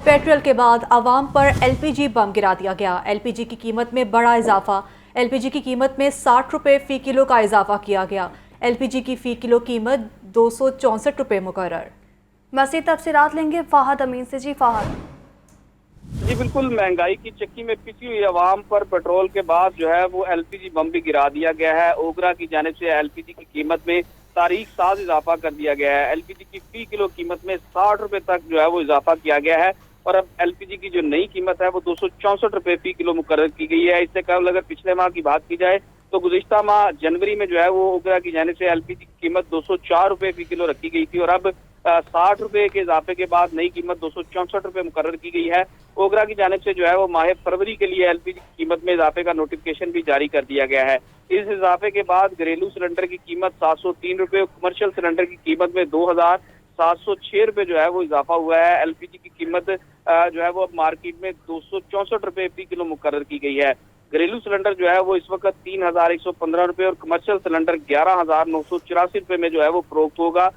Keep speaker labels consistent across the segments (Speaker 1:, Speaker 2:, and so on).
Speaker 1: Petrol के बाद आवाम पर एलपीजी बम गिरा दिया गया। एलपीजी की कीमत में बड़ा इजाफा। एलपीजी की कीमत में 60 रुपये फ़ी किलो का इजाफा किया गया। एलपीजी की फ़ी किलो कीमत 264 रुपये मुकर्रर। मज़ीद तफसीलात लेंगे फ़ाहद अमीन से। जी फ़ाहद।
Speaker 2: जी बिल्कुल, महंगाई की चक्की में पिसी हुई आवाम पर पेट्रोल के बाद जो है वो एलपीजी बम भी गिरा दिया गया है। ओगरा की जानिब से एलपीजी की कीमत में तारीख साज इजाफा कर दिया गया है। एलपीजी की फ़ी किलो कीमत में 60 रुपये तक जो है वो इजाफा किया गया है और अब एलपीजी की जो नई कीमत है वो 264 रुपये फ़ी किलो मुकर्रर की गई है। इससे कबल अगर पिछले माह की बात की जाए तो गुज़िश्ता माह जनवरी में जो है वो ओगरा की जानिब से एलपीजी की कीमत 204 रुपये फ़ी किलो रखी गई थी और अब 60 रुपये के इजाफे के बाद नई कीमत 264 रुपये मुकर्रर की गई है। ओगरा की जानिब से जो है वो माह फरवरी के लिए एलपीजी की कीमत में इजाफे का नोटिफिकेशन भी जारी कर दिया गया है। इस इजाफे के बाद घरेलू सिलेंडर की कीमत 703 रुपये, कमर्शियल सिलेंडर की कीमत में 2706 रुपये जो है वो इजाफा हुआ है। एलपीजी की कीमत जो है वो अब मार्केट में 264 रुपये फ़ी किलो मुकर्रर की गई है। घरेलू सिलेंडर जो है वो इस वक्त 3115 रुपये और कमर्शियल सिलेंडर 11984 रुपये में जो है वो फरोख्त होगा।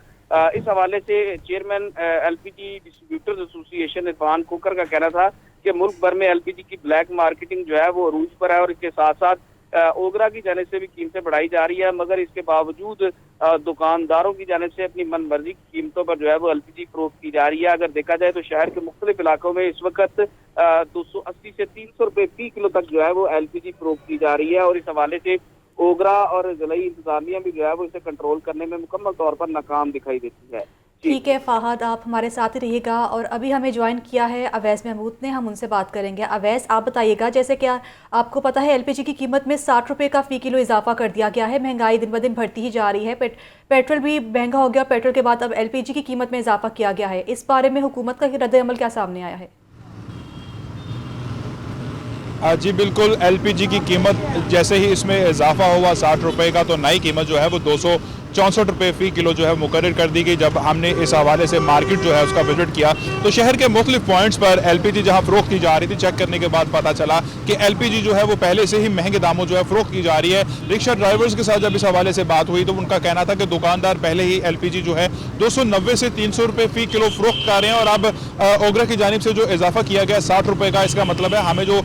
Speaker 2: इस हवाले से chairman LPG distributors association Irfan Khokhar का कहना था कि मुल्क भर में एलपीजी की ब्लैक मार्केटिंग जो है वो अरूज पर है और इसके साथ साथ ओगरा की जानिब से भी कीमतें बढ़ाई जा रही है, मगर इसके बावजूद दुकानदारों की जानिब से अपनी मनमर्जी की कीमतों पर जो है वो एलपीजी फरोख्त की जा रही है। अगर देखा जाए तो शहर के मुख्तलिफ इलाकों में इस वक्त 280 से 300 रुपये फ़ी किलो तक जो है वो एलपीजी फरोख्त की जा रही है और इस हवाले से ओगरा और ज़िलाई इंतजामिया भी जो है वो इसे कंट्रोल करने में मुकम्मल तौर पर नाकाम दिखाई देती है।
Speaker 1: ठीक है फ़ाहद, आप हमारे साथ ही रहिएगा। और अभी हमें ज्वाइन किया है अवैस महमूद ने, हम उनसे बात करेंगे। अवैस, आप बताइएगा, जैसे कि आपको पता है एलपीजी की कीमत में 60 रुपये का फ़ी किलो इजाफा कर दिया गया है। महंगाई दिन ब दिन बढ़ती ही जा रही है। पेट्रोल भी महंगा हो गया। पेट्रोल के बाद अब एलपीजी की कीमत में इजाफा किया गया है। इस बारे में हुकूमत का रद्द-ए-अमल क्या सामने आया है?
Speaker 3: जी बिल्कुल, एलपीजी की कीमत जैसे ही इसमें इजाफा हुआ 60 रुपये का, तो नई कीमत जो है वो 264 रुपये फ़ी किलो जो है मुकर्रर कर दी गई। जब हमने इस हवाले से मार्केट जो है उसका विजिट किया तो शहर के मुख्तलिफ पॉइंट्स पर एलपीजी जहां फरोख्त की जा रही थी, चेक करने के बाद पता चला कि एलपीजी जो है वो पहले से ही महंगे दामों जो है फरोख्त की जा रही है। रिक्शा ड्राइवर्स के साथ जब इस हवाले से बात हुई तो उनका कहना था कि दुकानदार पहले ही एलपीजी जो है 290 से 300 रुपये फ़ी किलो फरोख्त कर रहे हैं और अब ओगरा की जानिब से जो इजाफा किया गया 60 रुपये का, इसका मतलब है हमें जो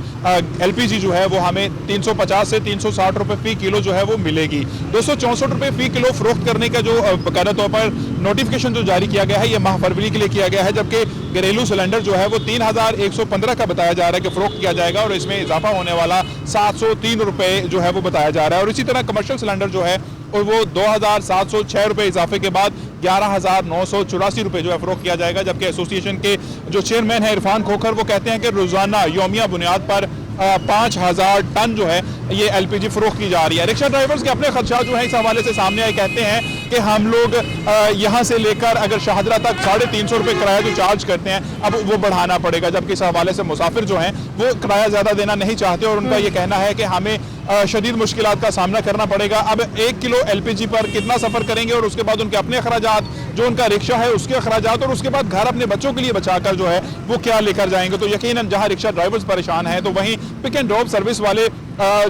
Speaker 3: एलपीजी जो है वो हमें 350 से 360 रुपये फ़ी किलो जो है वो मिलेगी। 264 रुपये फ़ी किलो फरोख्त करने का जो बाकायदा तौर पर नोटिफिकेशन जो जारी किया गया है ये माह फरवरी के लिए किया गया है, जबकि घरेलू सिलेंडर जो है वो 3115 का बताया जा रहा है कि फरोख्त किया जाएगा और इसमें इजाफा होने वाला 703 रुपये जो है वो बताया जा रहा है। और इसी तरह कमर्शियल सिलेंडर जो है और वो 2706 रुपये इजाफे के बाद 11984 रुपये जो है फरोख्त किया जाएगा। जबकि एसोसिएशन के जो चेयरमैन है इरफान खोखर, वो कहते हैं कि रोजाना यौमिया बुनियाद पर 5000 टन जो है ये एलपीजी फरोख्त की जा रही है। रिक्शा ड्राइवर्स के अपने खदशात जो है इस हवाले से सामने आए, कहते हैं कि हम लोग यहाँ से लेकर अगर शाहदरा तक 350 रुपये किराया जो चार्ज करते हैं अब वो बढ़ाना पड़ेगा, जबकि इस हवाले से मुसाफिर जो हैं वो किराया ज़्यादा देना नहीं चाहते और उनका ये कहना है कि हमें शदीद मुश्किलात का सामना करना पड़ेगा। अब 1 किलो एलपीजी पर कितना सफ़र करेंगे और उसके बाद उनके अपने अखराजात, जो उनका रिक्शा है उसके अखराजात, और उसके बाद घर अपने बच्चों के लिए बचाकर जो है वो क्या लेकर जाएंगे। तो यकीनन जहां रिक्शा ड्राइवर्स परेशान हैं तो वहीं पिक एंड ड्रॉप सर्विस वाले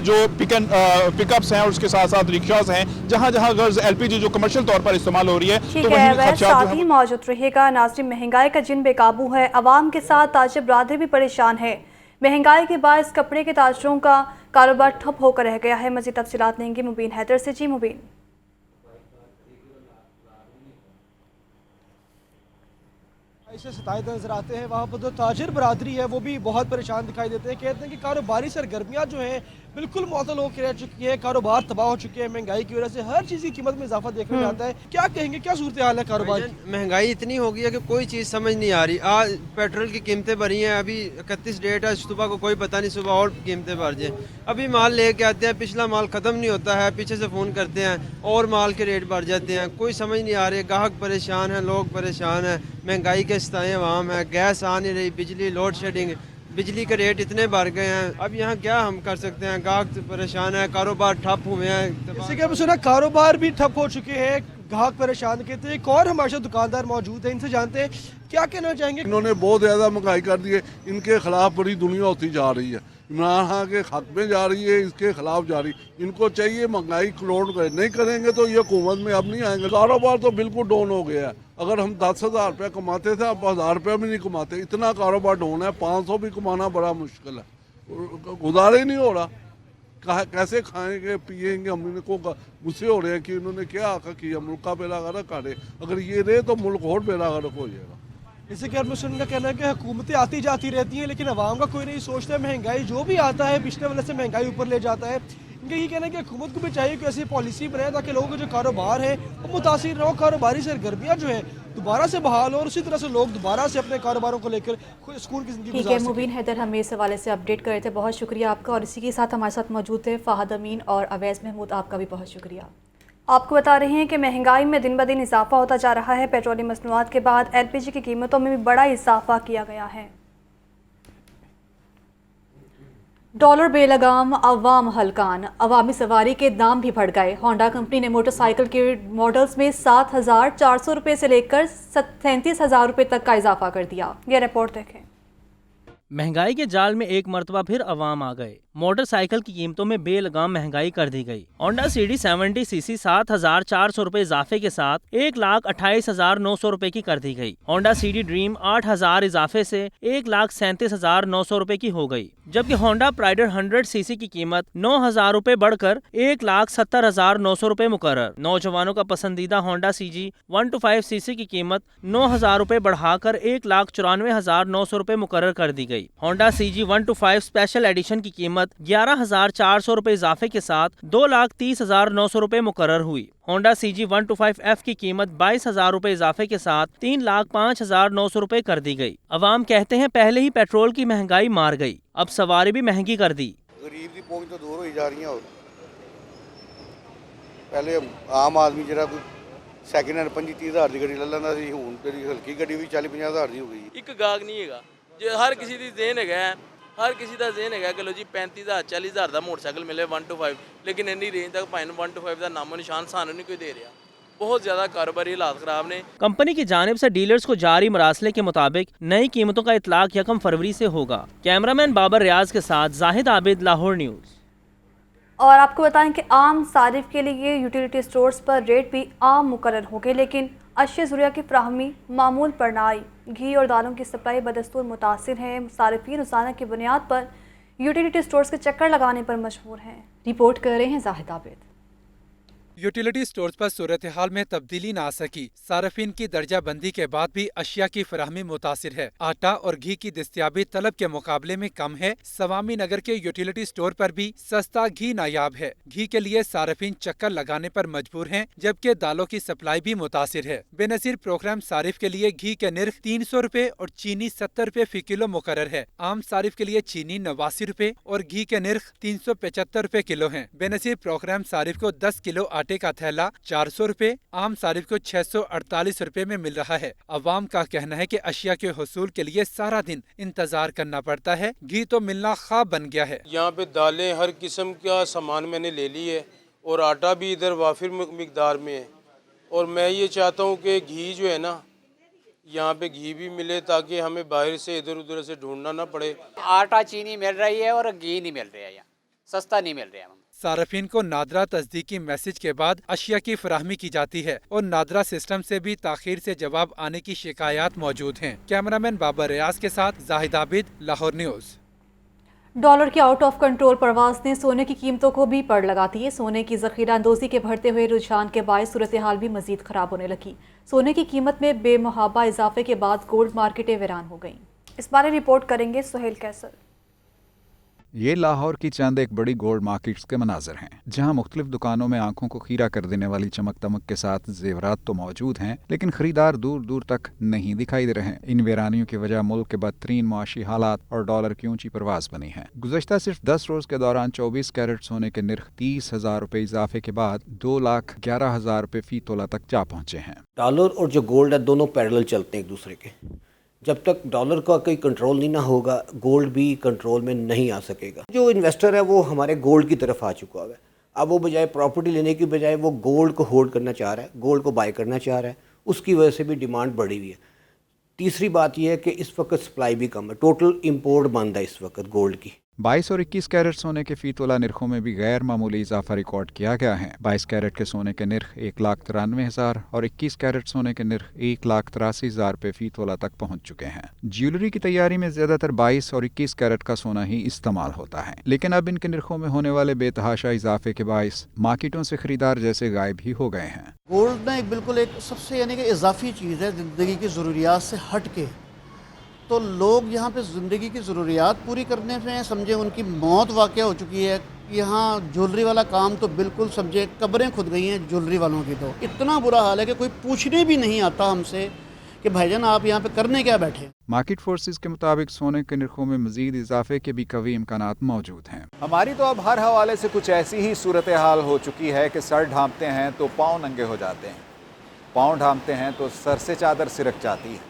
Speaker 3: जो पिकअप्स हैं और उसके साथ साथ रिक्शास हैं, जहां जहां गर्ज एलपीजी जो कमर्शियल तौर पर इस्तेमाल हो रही है तो वहीं खदशात जो है
Speaker 1: मौजूद रहिएगा। नाज़रीन, महंगाई का जिन बेकाबू है, अवाम के साथ ताजिर बरादरी भी परेशान है। महंगाई के बायस कपड़े के ताजरों का कारोबार ठप होकर रह गया है। मज़ीद तफसीलात लेंगे मुबीन हैदर से। जी मुबीन।
Speaker 4: ऐसे सताए नजर आते हैं, वहाँ पर जो ताजिर बरादरी है वो भी बहुत परेशान दिखाई देते हैं। कहते हैं कि कारोबारी सरगर्मियाँ जो हैं बिल्कुल मुअत्तल होकर रह चुकी है, कारोबार तबाह हो चुके हैं। महंगाई की वजह से हर चीज़ की कीमत में इजाफा देखने में आता है। क्या कहेंगे, क्या सूरत हाल है कारोबार की?
Speaker 5: महंगाई इतनी हो गई है कि कोई चीज़ समझ नहीं आ रही। आज पेट्रोल की कीमतें बढ़ी हैं, अभी 31 डेट है, सुबह को कोई पता नहीं सुबह और कीमतें बढ़ जाएँ। अभी माल लेके आते हैं, पिछला माल ख़त्म नहीं होता है, पीछे से फ़ोन करते हैं और माल के रेट बढ़ जाते हैं। कोई समझ नहीं आ रही, ग्राहक परेशान है, लोग परेशान हैं, महंगाई के सताए आवाम है, गैस आ नहीं रही, बिजली लोड शेडिंग, बिजली के रेट इतने बढ़ गए हैं। अब यहाँ क्या हम कर सकते हैं, ग्राहक परेशान है, कारोबार ठप हुए हैं।
Speaker 4: जैसे कि अब सुना कारोबार भी ठप हो चुके हैं, ग्राहक परेशान। कहते हैं एक और हमारे साथ दुकानदार मौजूद है, इनसे जानते हैं क्या कहना चाहेंगे।
Speaker 6: इन्होंने बहुत ज़्यादा महंगाई कर दी है, इनके खिलाफ बड़ी दुनिया होती जा रही है, इमरान खान के हक में जा रही है, इसके खिलाफ जा रही। इनको चाहिए महंगाई कंट्रोल करें, नहीं करेंगे तो ये हुकूमत में अब नहीं आएंगे। कारोबार तो बिल्कुल डाउन हो गया है। अगर हम 10,000 रुपये कमाते थे अब 1,000 रुपये भी नहीं कमाते, इतना कारोबार डाउन है। 500 भी कमाना बड़ा मुश्किल है, गुजारा ही नहीं हो रहा। कैसे खाएंगे पिएंगे? हम इनको गुस्से हो रहे हैं कि इन्होंने क्या आका किया, मुल्क का बेड़ा गर्क करे। अगर ये रहे तो मुल्क और बेड़ा गर्क हो जाएगा।
Speaker 4: जैसे कि एडमिशन का कहना है कि हुकूमतें आती जाती रहती हैं लेकिन अवाम का कोई नहीं सोचता। महंगाई जो भी आता है पिछले वाले से महंगाई ऊपर ले जाता है। इनका ये कहना है कि हुकूमत को भी चाहिए कि ऐसी पॉलिसी बनाए ताकि लोगों के जो कारोबार है वो मुतासिर ना हो, कारोबारी सरगर्मियाँ जो है दोबारा से बहाल हो और उसी तरह से लोग दोबारा से अपने कारोबारों को लेकर सुकून की जिंदगी
Speaker 1: ठीक
Speaker 4: गुजार
Speaker 1: है,
Speaker 4: सकें।
Speaker 1: मुबीन हैदर हमें इस हवाले से अपडेट कर रहे थे, बहुत शुक्रिया आपका। और इसी के साथ हमारे साथ मौजूद थे फ़ाहद अमीन और अवैस महमूद, आपका भी बहुत शुक्रिया।
Speaker 7: आपको बता रहे हैं कि महंगाई में दिन ब दिन इजाफा होता जा रहा है। पेट्रोलियम मसनूआत के बाद एलपीजी की कीमतों में भी बड़ा इजाफा किया गया है।
Speaker 1: डॉलर बेलगाम, अवाम हलकान, अवामी सवारी के दाम भी बढ़ गए। होंडा कंपनी ने मोटरसाइकिल के मॉडल्स में 7,400 रुपये से लेकर 37,000 रुपये तक का इजाफा कर दिया।
Speaker 7: ये रिपोर्ट देखें।
Speaker 8: महंगाई के जाल में एक मरतबा फिर अवाम आ गए। मोटरसाइकिल की कीमतों में बेलगाम महंगाई कर दी गई। होंडा CD 70 सीसी 7,400 रुपए इजाफे के साथ 1,28,900 रुपए की कर दी गई। होंडा CD ड्रीम 8,000 इजाफे से 1,37,900 रुपए की हो गई, जबकि होंडा प्राइडर 100 सीसी की कीमत 9,000 रुपए बढ़कर 1,70,900 रुपए मुकर्रर। नौजवानों का पसंदीदा होंडा CG 125 सीसी की कीमत 9,000 रुपए बढ़ाकर 1,94,900 रुपए मुकर्रर कर दी गई। होंडा CG 125 स्पेशल एडिशन की कीमत 11,400 रुपए इजाफे के साथ 2,30,900 रुपए मुकर्रर हुई। होंडा CG 125F की कीमत 22,000 रुपए इजाफे के साथ 3,05,900 रुपए कर दी गई। अवाम कहते हैं पहले ही पेट्रोल की महंगाई मार गई, अब सवारी भी महंगी कर दी।
Speaker 9: गरीब की पहुंच तो दूर हो जा रही है। पहले आम आदमी जरा कोई सैकेंड हैंड 25-30,000 की गड्डी ले लेंदा सी, हुण तेरी हल्की गड्डी भी 40-50,000 ਦੀ ਹੋ ਗਈ।
Speaker 10: ਇੱਕ ਗਾਹਕ ਨਹੀਂ ਹੈਗਾ, ਜੇ ਹਰ ਕਿਸੇ ਦੀ ਜ਼ੇਨ ਹੈਗਾ, ਹਰ ਕਿਸੇ ਦਾ ਜ਼ੇਨ ਹੈਗਾ ਕਿ ਲੋ ਜੀ 35,000 40,000 ਦਾ ਮੋਟਰਸਾਈਕਲ ਮਿਲੇ 125, ਲੇਕਿਨ ਇੰਨੀ ਰੇਂਜ ਤੱਕ ਭਾਵੇਂ 125 ਦਾ ਨਾਮੋ ਨਿਸ਼ਾਨ ਸਾਨੂੰ ਨਹੀਂ ਕੋਈ ਦੇ ਰਿਹਾ। बहुत ज़्यादा कारोबारी हालात ख़राब ने।
Speaker 8: कंपनी की जानिब से डीलर्स को जारी मरासले के मुताबिक नई कीमतों का इतलाक 1 फरवरी से होगा। कैमरामैन बाबर रियाज के साथ जाहिद आबिद, लाहौर न्यूज़।
Speaker 7: और आपको बताएं कि आम सारिफ के लिए यूटिलिटी स्टोर्स पर रेट भी आम मुकर्रर हो गए, लेकिन अशिया ज़रूरिया की फ्राहमी मामूल पर न आई। घी और दालों की सप्लाई बदस्तूर मुतासिर है। सारिफीन रोज़ाना की बुनियाद पर यूटिलिटी स्टोर्स के चक्कर लगाने पर मजबूर हैं।
Speaker 1: रिपोर्ट कर रहे हैं जाहिद आबिद।
Speaker 11: यूटिलिटी स्टोर्स पर सूरत हाल में तब्दीली न आ सकी। सार्फिन की दर्जा बंदी के बाद भी अशिया की फराहमी मुतासिर है। आटा और घी की दस्तियाबी तलब के मुकाबले में कम है। सवामी नगर के यूटिलिटी स्टोर पर भी सस्ता घी नायाब है। घी के लिए सार्फिन चक्कर लगाने पर मजबूर हैं, जबकि दालों की सप्लाई भी मुतासिर है। बेनजीर प्रोग्राम सारिफ के लिए घी के निर्ख 300 रुपए और चीनी 70 रुपए फी किलो मुकर्रर है। आम सारिफ के लिए चीनी 89 रुपए और घी के निर्ख 375 रुपए किलो है। बेनजीर प्रोग्राम सारिफ को 10 किलो आटे का थैला 400 रुपए, आम सारिफ को 648 रुपए में मिल रहा है। अवाम का कहना है कि अशिया के हुसूल के लिए सारा दिन इंतजार करना पड़ता है। घी तो मिलना ख्वाब बन गया है।
Speaker 12: यहाँ पे दालें हर किस्म का सामान मैंने ले ली है और आटा भी इधर वाफिर मिकदार में है। और मैं ये चाहता हूँ कि घी जो है ना, यहाँ पे घी भी मिले ताकि हमें बाहर से इधर उधर से ढूंढना ना पड़े।
Speaker 13: आटा चीनी मिल रही है और घी नहीं मिल रहा है, यहाँ सस्ता नहीं मिल रहा है।
Speaker 11: सार्फिन को नादरा तस्दीकी मैसेज के बाद अशिया की फराहमी की जाती है और नादरा सिस्टम से भी ताखीर से जवाब आने की शिकायत मौजूद हैं। कैमरामैन बाबर रियाज के साथ जाहिद आबिद, लाहौर न्यूज़।
Speaker 1: डॉलर की आउट ऑफ कंट्रोल परवास ने सोने की कीमतों को भी पड़ लगाती है। सोने की जखीरा अंदोजी के बढ़ते हुए रुझान के बायस सूरत हाल भी मजीद खराब होने लगी। सोने की कीमत में बेमुहाबा इजाफे के बाद गोल्ड मार्केटें वीरान हो गईं।
Speaker 7: इस बारे रिपोर्ट करेंगे सुहेल कैसर।
Speaker 14: ये लाहौर की चंद एक बड़ी गोल्ड मार्केट्स के मनाजर हैं, जहां मुख्तलिफ दुकानों में आंखों को खीरा कर देने वाली चमक दमक के साथ जेवरात तो मौजूद हैं, लेकिन खरीदार दूर दूर तक नहीं दिखाई दे रहे हैं। इन वीरानियों की वजह मुल्क के बदतरीन मुआशी हालात और डॉलर की ऊंची परवाज बनी है। गुज़श्ता सिर्फ 10 रोज के दौरान 24 कैरेट सोने के निर्ख 30,000 रुपए इजाफे के बाद 2,11,000 रुपए फी तोला तक जा पहुंचे हैं।
Speaker 15: डॉलर और जो गोल्ड है दोनों पैरेलल चलते हैं एक दूसरे के। जब तक डॉलर का कोई कंट्रोल नहीं ना होगा, गोल्ड भी कंट्रोल में नहीं आ सकेगा। जो इन्वेस्टर है वो हमारे गोल्ड की तरफ आ चुका है। अब वो बजाय प्रॉपर्टी लेने की बजाय वो गोल्ड को होल्ड करना चाह रहा है, गोल्ड को बाय करना चाह रहा है, उसकी वजह से भी डिमांड बढ़ी हुई है। तीसरी बात यह है कि इस वक्त सप्लाई भी कम है, टोटल इंपोर्ट बंद है इस वक्त गोल्ड की।
Speaker 14: 22 और 21 कैरेट सोने के फी तोला निरखों में भी गैर मामूली इजाफा रिकॉर्ड किया गया है। 22 कैरेट के सोने के निर्ख 1,93,000 और 21 कैरेट सोने के निर्ख 1,83,000 रुपये फी तोला तक पहुंच चुके हैं। ज्वेलरी की तैयारी में ज्यादातर 22 और 21 कैरेट का सोना ही इस्तेमाल होता है, लेकिन अब इनके निर्खों में होने वाले बेतहाशा इजाफे के बायस मार्केटों से खरीदार जैसे गायब ही हो गए हैं।
Speaker 16: गोल्ड ना बिल्कुल एक सबसे यानी कि इजाफी चीज़ है ज़िंदगी की ज़रूरियात से हट के, तो लोग यहाँ पे ज़िंदगी की ज़रूरियात पूरी करने में समझे उनकी मौत वाक़या हो चुकी है। यहाँ ज्वेलरी वाला काम तो बिल्कुल समझे कब्रें खुद गई हैं ज्वेलरी वालों की, तो इतना बुरा हाल है कि कोई पूछने भी नहीं आता हमसे कि भाईजान आप यहाँ पे करने क्या बैठे।
Speaker 14: मार्केट फोर्सेस के मुताबिक सोने के निर्खों में मजीद इजाफे के भी कवी इम्कानात मौजूद हैं।
Speaker 17: हमारी तो अब हर हवाले से कुछ ऐसी ही सूरत हाल हो चुकी है कि सर ढांपते हैं तो पाँव नंगे हो जाते हैं, पाँव ढांपते हैं तो सर से चादर सिरक जाती है।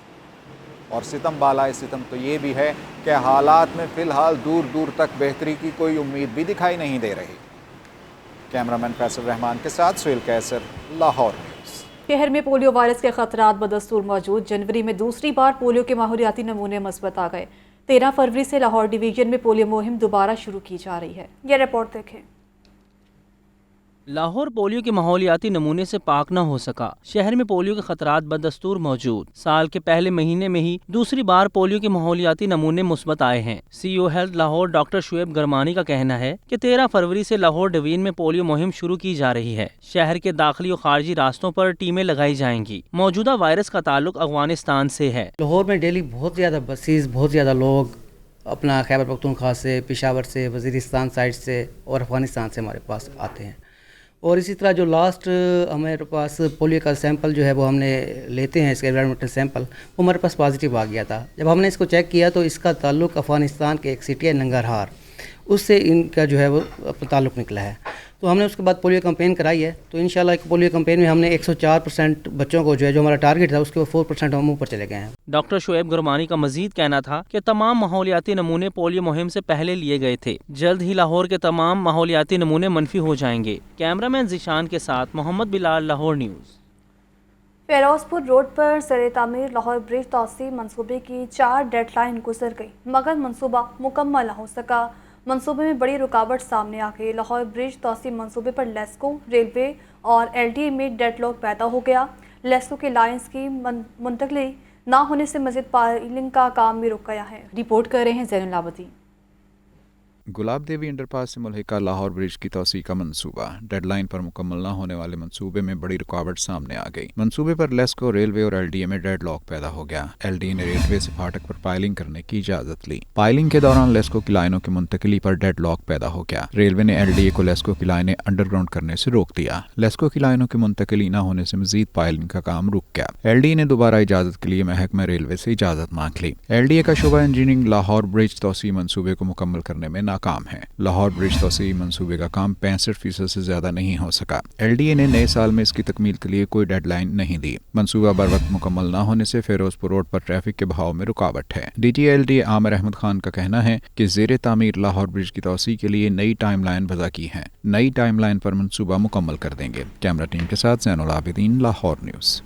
Speaker 17: और सितम बालाए सितम तो ये भी है कि हालात में फ़िलहाल दूर दूर तक बेहतरी की कोई उम्मीद भी दिखाई नहीं दे रही। कैमरामैन फैसल रहमान के साथ सुहेल कैसर, लाहौर न्यूज़।
Speaker 1: शहर में पोलियो वायरस के खतरात बदस्तूर मौजूद। जनवरी में दूसरी बार पोलियो के माहौलियाती नमूने मस्बत आ गए। 13 फरवरी से लाहौर डिवीजन में पोलियो मुहिम दोबारा शुरू की जा रही है।
Speaker 7: ये रिपोर्ट देखें।
Speaker 8: लाहौर पोलियो के माहौलियाती नमूने से पाक न हो सका। शहर में पोलियो के खतरात बदस्तूर मौजूद। साल के पहले महीने में ही दूसरी बार पोलियो के माहौलियाती नमूने मुस्बत आए हैं। CEO health Lahore doctor Shoaib Garmani का कहना है कि 13 फरवरी से लाहौर डिवीजन में पोलियो मुहिम शुरू की जा रही है। शहर के दाखिली और खारजी रास्तों पर टीमें लगाई जाएंगी। मौजूदा वायरस का ताल्लुक अफगानिस्तान से है।
Speaker 18: लाहौर में डेली बहुत ज़्यादा बसेस, बहुत ज़्यादा लोग अपना खैबर पख्तूनख्वा से, पेशावर से, वज़ीरिस्तान साइड से और अफगानिस्तान से हमारे पास आते हैं। और इसी तरह जो लास्ट हमारे पास पोलियो का सैंपल जो है वो हमने लेते हैं, इसका एनवायरमेंटल सैंपल, वो हमारे पास पॉजिटिव आ गया था। जब हमने इसको चेक किया तो इसका ताल्लुक अफ़गानिस्तान के एक सिटी है नंगरहार, उससे इनका जो है वो ताल्लुक निकला है। तो हमने उसके बाद पोलियो कैंपेन कराई है। तो इंशाल्लाह पोलियो कैंपेन में हमने 104% बच्चों को जो है, जो हमारा टारगेट था उसके 4% हम ऊपर चले गए हैं।
Speaker 8: डॉक्टर शुएब गुरमानी का मजीद कहना था कि तमाम माहौलियाती नमूने पोलियो मुहिम से पहले लिए गए थे। जल्द ही लाहौर के तमाम माहौलियाती नमूने मनफी हो जाएंगे। कैमरामैन जिशान के साथ मोहम्मद बिलाल, लाहौर न्यूज़।
Speaker 7: फिरोजपुर रोड पर सरे तामीर लाहौर ब्रिज तोसी मंसूबे की 4 डेडलाइन गुजर गई, मगर मंसूबा मुकम्मल न हो सका। मंसूबे में बड़ी रुकावट सामने आ गई। लाहौर ब्रिज तोसी मंसूबे पर लेस्को, रेलवे और LDA में डेडलॉक पैदा हो गया। लेस्को की लाइन्स की मुंतकली ना होने से मजीद पाइलिंग का काम भी रुक गया है।
Speaker 1: रिपोर्ट कर रहे हैं ज़ैनुल आबदी।
Speaker 14: गुलाब देवी अंडरपास से मुल्हिका लाहौर ब्रिज की तोसी का मंसूबा। डेडलाइन पर मुकम्मल न होने वाले मंसूबे में बड़ी रुकावट सामने आ गई। मंसूबे पर लेस्को, रेलवे और LDA में डेडलॉक पैदा हो गया। LDA ने रेलवे से फाटक पर पाइलिंग करने की इजाजत ली। पाइलिंग के दौरान लेस्को की लाइनों की मुंतकिली पर डेडलॉक पैदा हो गया। रेलवे ने LDA को लेस्को की लाइनें अंडरग्राउंड करने से रोक दिया। लेस्को की लाइनों की मुंतकिली न होने से मजीद पाइलिंग का काम रुक गया। LDA ने दोबारा इजाजत के लिए महकमा रेलवे से इजाजत मांग ली। LDA का शोबा इंजीनियरिंग लाहौर ब्रिज तोसी मंसूबे को मुकम्मल करने में नाकाम है। लाहौर ब्रिज तोसी मंसूबे का काम 65% से ज्यादा नहीं हो सका। LDA ने नए साल में इसकी तकमील के लिए कोई डेडलाइन नहीं दी। मंसूबा बर वक्त मुकम्मल न होने से फिरोजपुर रोड पर ट्रैफिक के बहाव में रुकावट है। DG LDA आमिर अहमद खान का कहना है कि ज़ेरे तामीर लाहौर ब्रिज की तोसी के लिए नई टाइम लाइन वज़ा की है। नई टाइम लाइन पर मंसूबा मुकम्मल कर देंगे। कैमरा टीम के साथ ज़ैनुल आबिदीन, लाहौर न्यूज़।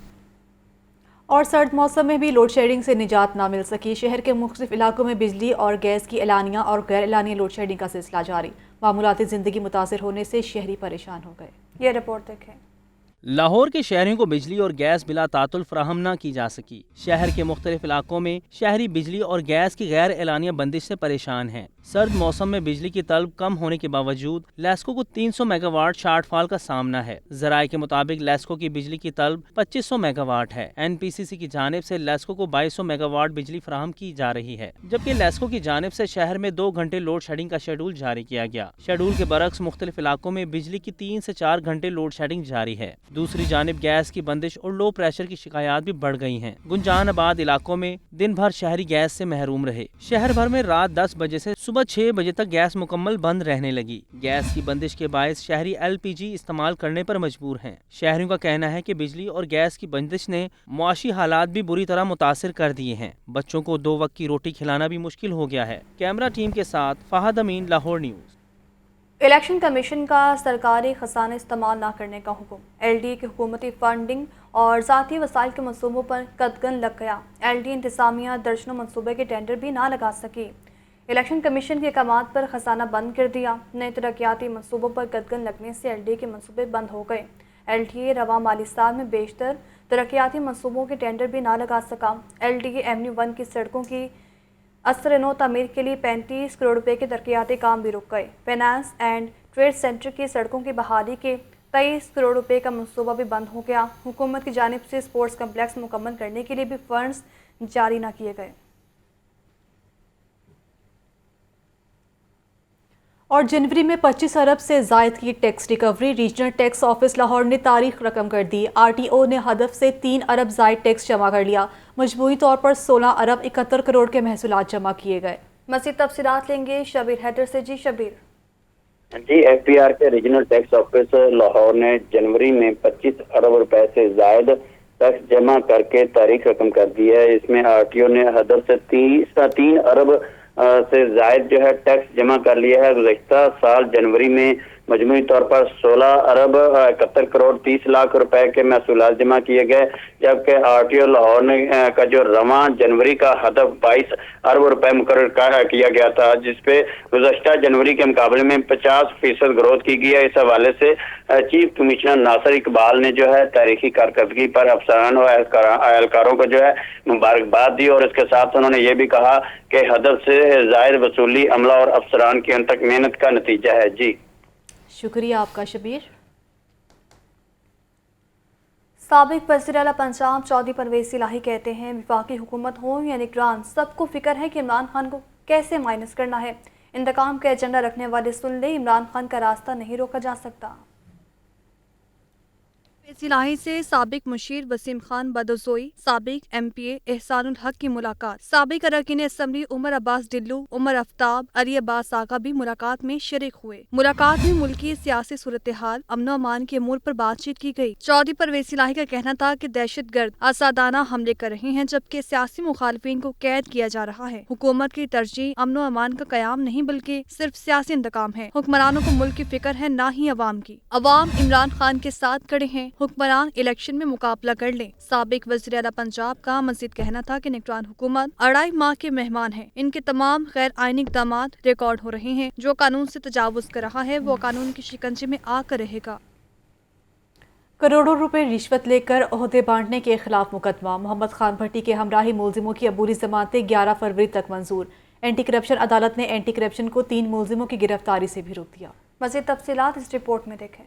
Speaker 1: और सर्द मौसम में भी लोड शेडिंग से निजात ना मिल सकी। शहर के मुख्तलिफ इलाकों में बिजली और गैस की एलानिया और गैर एलानिया लोड शेडिंग का सिलसिला जारी। मामूलाती ज़िंदगी मुतासिर होने से शहरी परेशान हो गए।
Speaker 7: ये रिपोर्ट देखें।
Speaker 8: लाहौर के शहरियों को बिजली और गैस बिला तातुल फराहम न की जा सकी। शहर के मुख्तलिफ इलाकों में शहरी बिजली और गैस की गैर एलानिया बंदिश से परेशान हैं। सर्द मौसम में बिजली की तलब कम होने के बावजूद लेस्को को 300 मेगावाट शॉर्टफॉल का सामना है। जराये के मुताबिक लेस्को की बिजली की तलब 2500 मेगावाट है। NPCC की जानिब से लेस्को को 2200 मेगावाट बिजली फराहम की जा रही है, जबकि लेस्को की जानिब से शहर में 2 घंटे लोड शेडिंग का शेड्यूल जारी किया गया। शेड्यूल के बरक्स मुख्तलिफ इलाकों में बिजली की 3 से 4 घंटे लोड शेडिंग जारी है। दूसरी जानिब गैस की बंदिश और लो प्रेशर की शिकायत भी बढ़ गई हैं। गुंजानाबाद इलाकों में दिन भर शहरी गैस से महरूम रहे। शहर भर में रात 10 बजे से सुबह 6 बजे तक गैस मुकम्मल बंद रहने लगी। गैस की बंदिश के बायस शहरी LPG इस्तेमाल करने पर मजबूर हैं। शहरियों का कहना है कि बिजली और गैस की बंदिश ने मुआशी हालात भी बुरी तरह मुतासिर कर दिए हैं। बच्चों को 2 वक्त की रोटी खिलाना भी मुश्किल हो गया है। कैमरा टीम के साथ फहद अमीन, लाहौर न्यूज़।
Speaker 7: الیکشن کمیشن کا سرکاری خزانہ استعمال نہ کرنے کا حکم۔ ایل ڈی اے کی حکومتی فنڈنگ اور ذاتی وسائل کے منصوبوں پر قدغن لگ گیا۔ ایل ڈی اے انتظامیہ درجنوں منصوبے کے ٹینڈر بھی نہ لگا سکی۔ الیکشن کمیشن کے احکامات پر خزانہ بند کر دیا۔ نئے ترقیاتی منصوبوں پر قدغن لگنے سے ایل ڈی اے کے منصوبے بند ہو گئے۔ ایل ڈی اے رواں مالی سال میں بیشتر ترقیاتی منصوبوں کے ٹینڈر بھی نہ لگا سکا۔ ایل ڈی اے ایونیو 1 کی سڑکوں کی اثر نو تعمیر کے لیے 35 کروڑ روپے کے ترقیاتی کام بھی رک گئے۔ فائنانس اینڈ ٹریڈ سینٹر کی سڑکوں کی بحالی کے 23 کروڑ روپے کا منصوبہ بھی بند ہو گیا۔ حکومت کی جانب سے اسپورٹس کمپلیکس مکمل کرنے کے لیے بھی فنڈز جاری نہ کیے گئے۔
Speaker 1: اور جنوری میں 25 ارب سے زائد کی tax recovery. Regional tax office Lahore نے تاریخ رقم کر دی۔ آر ٹی او نے ہدف سے 3 ارب زائد ٹیکس جمع کر لیا۔ مجموعی طور پر 16 ارب 71 کروڑ کے محصولات جمع کیے گئے۔
Speaker 7: مزید تفصیلات لیں گے شبیر حیدر سے۔ جی شبیر۔
Speaker 19: ایف پی آر کے ریجنل ٹیکس آفس لاہور نے جنوری میں 25 ارب روپے سے زائد ٹیکس جمع کر کے تاریخ رقم کر دی ہے۔ اس میں آر ٹی او نے ہدف سے 3 ارب سے زائد جو ہے ٹیکس جمع کر لیا ہے۔ گزشتہ سال جنوری میں مجموعی طور پر 16 ارب 71 کروڑ 30 لاکھ روپے کے محصولات جمع کیے گئے، جبکہ آر ٹی او لاہور نے کا جو رواں جنوری کا ہدف 22 ارب روپے مقرر کیا گیا تھا، جس پہ گزشتہ جنوری کے مقابلے میں 50% گروتھ کی گئی ہے۔ اس حوالے سے چیف کمشنر ناصر اقبال نے جو ہے تاریخی کارکردگی پر افسران اور اہلکاروں کو جو ہے مبارکباد دی، اور اس کے ساتھ انہوں نے یہ بھی کہا کہ ہدف سے زائد وصولی عملہ اور افسران کی انتھک محنت کا نتیجہ ہے۔ جی
Speaker 1: شکریہ آپ کا شبیر۔
Speaker 7: سابق وزیر اعلیٰ پنجاب چودھری پرویز الہی کہتے ہیں وفاقی حکومت ہو یا نگران، سب کو فکر ہے کہ عمران خان کو کیسے مائنس کرنا ہے۔ انتقام کا ایجنڈا رکھنے والے سن لے، عمران خان کا راستہ نہیں روکا جا سکتا۔ پرویز الہی سے سابق مشیر وسیم خان بدوزوئی، سابق ایم پی اے احسان الحق کی ملاقات۔ سابق اراکین اسمبلی عمر عباس ڈلو، عمر آفتاب، علی عباس آغا بھی ملاقات میں شریک ہوئے۔ ملاقات میں ملکی سیاسی صورتحال، امن و امان کے امور پر بات چیت کی گئی۔ چودھری پرویز الہی کا کہنا تھا کہ دہشت گرد آزادانہ حملے کر رہے ہیں، جبکہ سیاسی مخالفین کو قید کیا جا رہا ہے۔ حکومت کی ترجیح امن و امان کا قیام نہیں بلکہ صرف سیاسی انتقام ہے۔ حکمرانوں کو ملک کی فکر ہے، نہ ہی عوام کی۔ عوام عمران خان کے ساتھ کھڑے ہیں، حکمران الیکشن میں مقابلہ کر لیں۔ سابق وزیر اعلیٰ پنجاب کا مزید کہنا تھا کہ نگران حکومت 2.5 ماہ کے مہمان ہیں، ان کے تمام غیر آئینی اقدامات ریکارڈ ہو رہے ہیں۔ جو قانون سے تجاوز کر رہا ہے وہ قانون کی شکنجے میں آ کر رہے گا۔
Speaker 1: کروڑوں روپے رشوت لے کر عہدے بانٹنے کے خلاف مقدمہ۔ محمد خان بھٹی کے ہمراہی ملزموں کی عبوری ضمانتیں 11 فروری تک منظور۔ اینٹی کرپشن عدالت نے اینٹی کرپشن کو 3 ملزموں کی گرفتاری سے بھی روک دیا۔
Speaker 7: مزید تفصیلات اس رپورٹ میں دیکھیں۔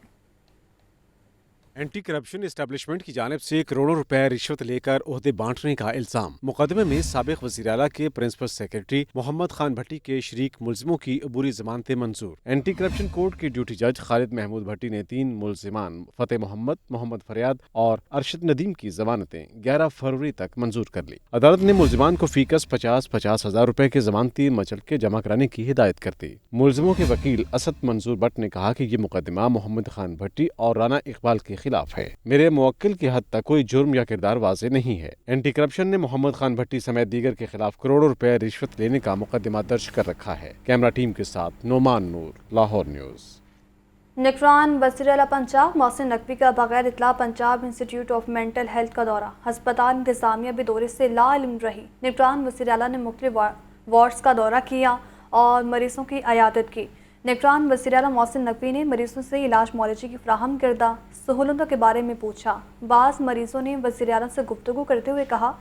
Speaker 20: اینٹی کرپشن اسٹیبلشمنٹ کی جانب سے کروڑوں روپے رشوت لے کر عہدے بانٹنے کا الزام۔ مقدمے میں سابق وزیر اعلیٰ کے پرنسپل سیکرٹری محمد خان بھٹی کے شریک ملزموں کی عبوری ضمانتیں منظور۔ اینٹی کرپشن کورٹ کے ڈیوٹی جج خالد محمود بھٹی نے 3 ملزمان فتح محمد فریاد اور ارشد ندیم کی ضمانتیں 11 فروری تک منظور کر لی۔ عدالت نے ملزمان کو فی کس 50 ہزار روپے کے ضمانتی مچل کے جمع کرانے کی ہدایت کر دی۔ ملزموں کے وکیل اسد منظور بٹ نے کہا کہ یہ مقدمہ محمد خان بھٹی اور رانا اقبال کے خلاف ہے۔ میرے موکل کی حد تک کوئی جرم یا کردار واضح نہیں ہے۔ اینٹی کرپشن نے محمد خان بھٹی سمیت دیگر کے خلاف کروڑوں روپے رشوت لینے کا مقدمہ درج کر رکھا ہے۔ کیمرہ ٹیم کے ساتھ نعمان نور، لاہور نیوز۔
Speaker 7: نگران وزیر اعلیٰ پنجاب محسن نقوی کا بغیر اطلاع پنجاب انسٹی ٹیوٹ آف مینٹل ہیلتھ کا دورہ۔ ہسپتال انتظامیہ بھی دورے سے لا علم رہی۔ نگران وزیر اعلیٰ نے مختلف وارڈز کا دورہ کیا اور مریضوں کی عیادت کی۔ نگران وزیر اعلیٰ محسن نقوی نے مریضوں سے علاج معالجے کی فراہم کردہ سہولتوں کے بارے میں پوچھا۔ بعض مریضوں نے وزیر اعلیٰ سے گفتگو کرتے ہوئے کہا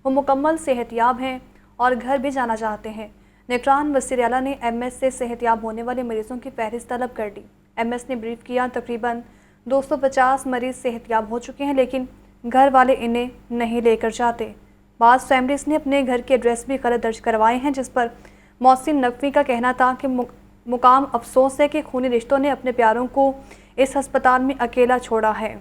Speaker 7: وہ مکمل صحت یاب ہیں اور گھر بھی جانا چاہتے ہیں۔ نگران وزیر اعلیٰ نے ایم ایس سے صحت یاب ہونے والے مریضوں کی فہرست طلب کر دی۔ ایم ایس نے بریف کیا تقریباً 250 مریض صحت یاب ہو چکے ہیں، لیکن گھر والے انہیں نہیں لے کر جاتے۔ بعض فیملیز نے اپنے گھر کے ایڈریس بھی غلط درج کروائے ہیں، جس پر محسن نقوی کا کہنا تھا کہ مقام افسوس ہے کہ خونی رشتوں نے اپنے پیاروں کو اس ہسپتال میں اکیلا چھوڑا ہے۔